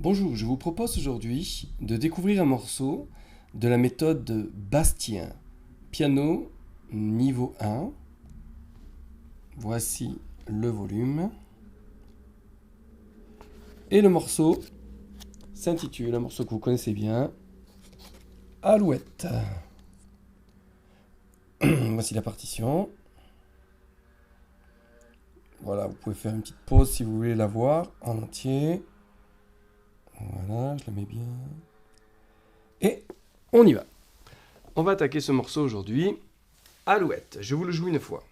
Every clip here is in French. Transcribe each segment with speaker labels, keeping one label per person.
Speaker 1: Bonjour, je vous propose aujourd'hui de découvrir un morceau de la méthode de Bastien. Piano niveau 1. Voici le volume. Et le morceau s'intitule, un morceau que vous connaissez bien, Alouette. Voici la partition. Voilà, vous pouvez faire une petite pause si vous voulez la voir en entier. Voilà, je la mets bien. Et on y va. On va attaquer ce morceau aujourd'hui. Alouette, je vous le joue une fois.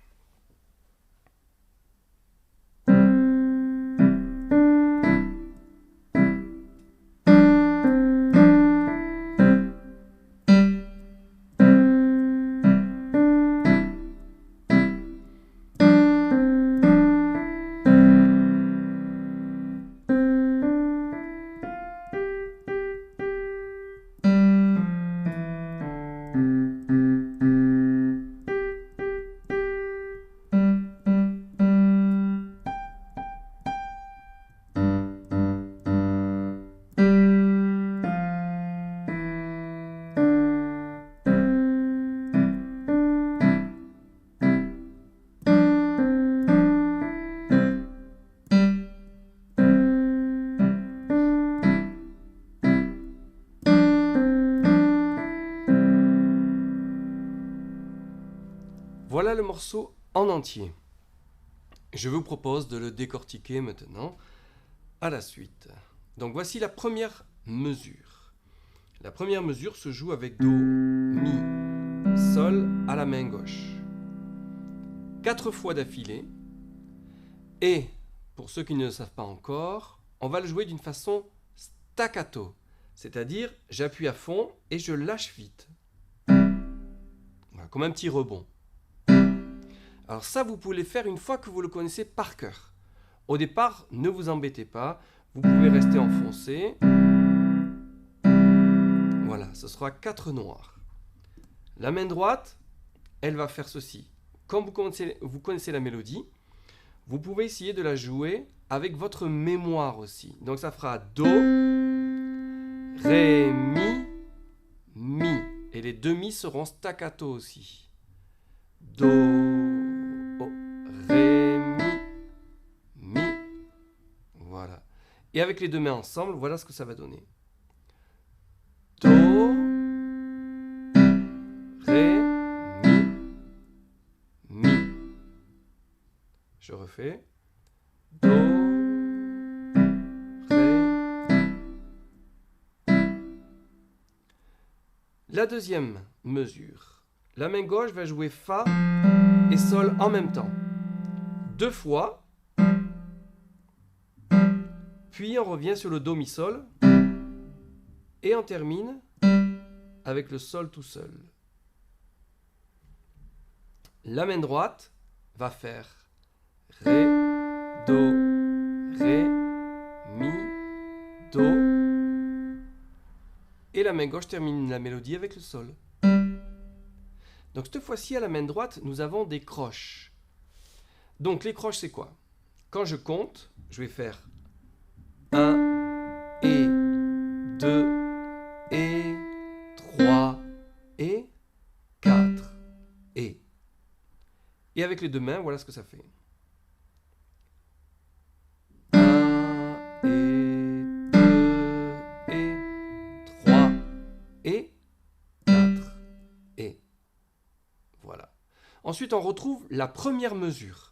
Speaker 1: Voilà le morceau en entier. Je vous propose de le décortiquer maintenant à la suite. Donc voici la première mesure. La première mesure se joue avec Do, Mi, Sol à la main gauche. 4 fois d'affilée. Et, pour ceux qui ne le savent pas encore, on va le jouer d'une façon staccato. C'est-à-dire, j'appuie à fond et je lâche vite. Voilà, comme un petit rebond. Alors ça, vous pouvez le faire une fois que vous le connaissez par cœur. Au départ, ne vous embêtez pas. Vous pouvez rester enfoncé. Voilà, ce sera 4 noirs. La main droite, elle va faire ceci. Comme vous connaissez la mélodie, vous pouvez essayer de la jouer avec votre mémoire aussi. Donc ça fera Do, Ré, Mi, Mi. Et les demi seront staccato aussi. Do, Ré, Mi, Mi. Voilà. Et avec les deux mains ensemble, voilà ce que ça va donner. Do, Ré, Mi, Mi. Je refais. Do, Ré. La deuxième mesure. La main gauche va jouer Fa et Sol en même temps. 2 fois. Puis on revient sur le Do, Mi, Sol. Et on termine avec le Sol tout seul. La main droite va faire Ré, Do, Ré, Mi, Do. Et la main gauche termine la mélodie avec le Sol. Donc cette fois-ci, à la main droite, nous avons des croches. Donc les croches, c'est quoi? Quand je compte, je vais faire 1 et 2 et 3 et 4 et. Et avec les deux mains, voilà ce que ça fait. 1 et 2 et 3 et 4 et. Voilà. Ensuite, on retrouve la première mesure.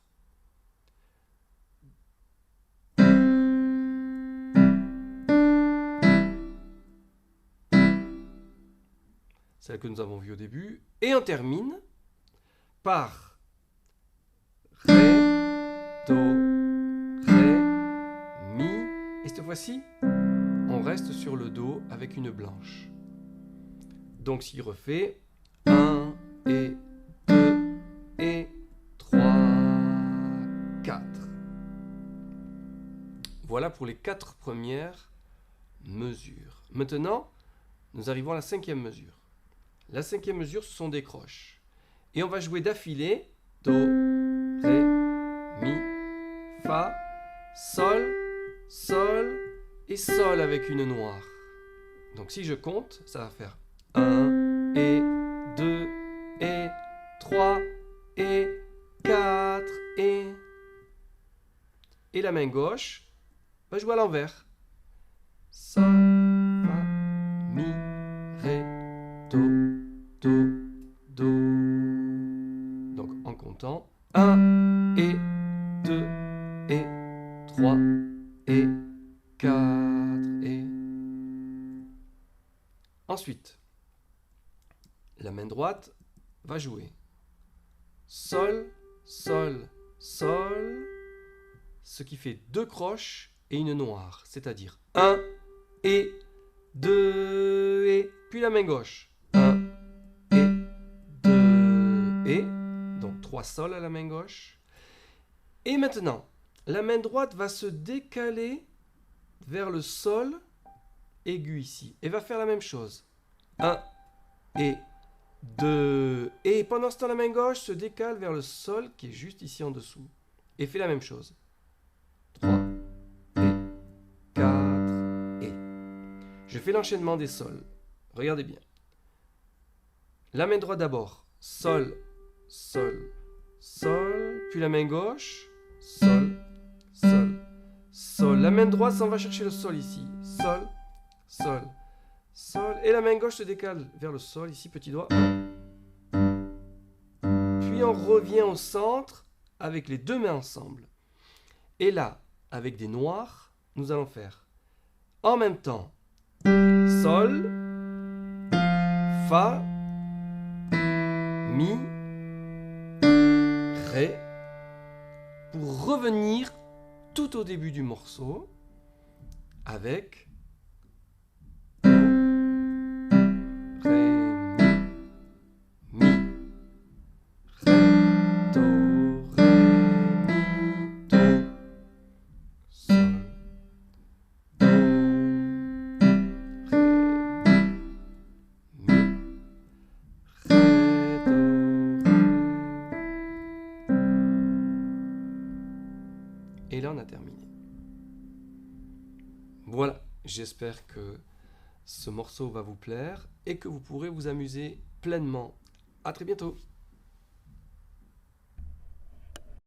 Speaker 1: Celle que nous avons vue au début. Et on termine par Ré, Do, Ré, Mi. Et cette fois-ci, on reste sur le Do avec une blanche. Donc s'il refait 1 et 2 et 3, 4. Voilà pour les 4 premières mesures. Maintenant, nous arrivons à la 5e mesure. La 5e mesure, ce sont des croches. Et on va jouer d'affilée Do, Ré, Mi, Fa, Sol, Sol et sol avec une noire. Donc si je compte, ça va faire 1 et 2 et 3 et 4 et... Et la main gauche va jouer à l'envers. Sol, fa, mi, ré, do, do, do. Donc en comptant 1 et 2 et 3 et 4 et... Ensuite, la main droite va jouer sol, sol, sol, ce qui fait 2 croches et une noire, c'est-à-dire 1 et 2 et... Puis la main gauche, 1 et 2 et... Donc 3 sols à la main gauche. Et maintenant, la main droite va se décaler vers le sol aigu ici. Et va faire la même chose. 1 et 2 et... Pendant ce temps, la main gauche se décale vers le sol qui est juste ici en dessous. Et fait la même chose. 3 et 4 et... Je fais l'enchaînement des sols. Regardez bien. La main droite d'abord. Sol, sol, sol. Puis la main gauche. Sol, sol, sol. La main droite s'en va chercher le sol ici. Sol, sol, sol. Et la main gauche se décale vers le sol ici, petit doigt. Puis on revient au centre avec les deux mains ensemble. Et là, avec des noirs, nous allons faire en même temps sol, fa, mi, ré, pour revenir tout au début du morceau avec do, ré, mi, ré, do, ré, mi, do, sol, do, ré, mi, ré, do, ré. Et là, on a terminé. Voilà, j'espère que ce morceau va vous plaire et que vous pourrez vous amuser pleinement. À très bientôt.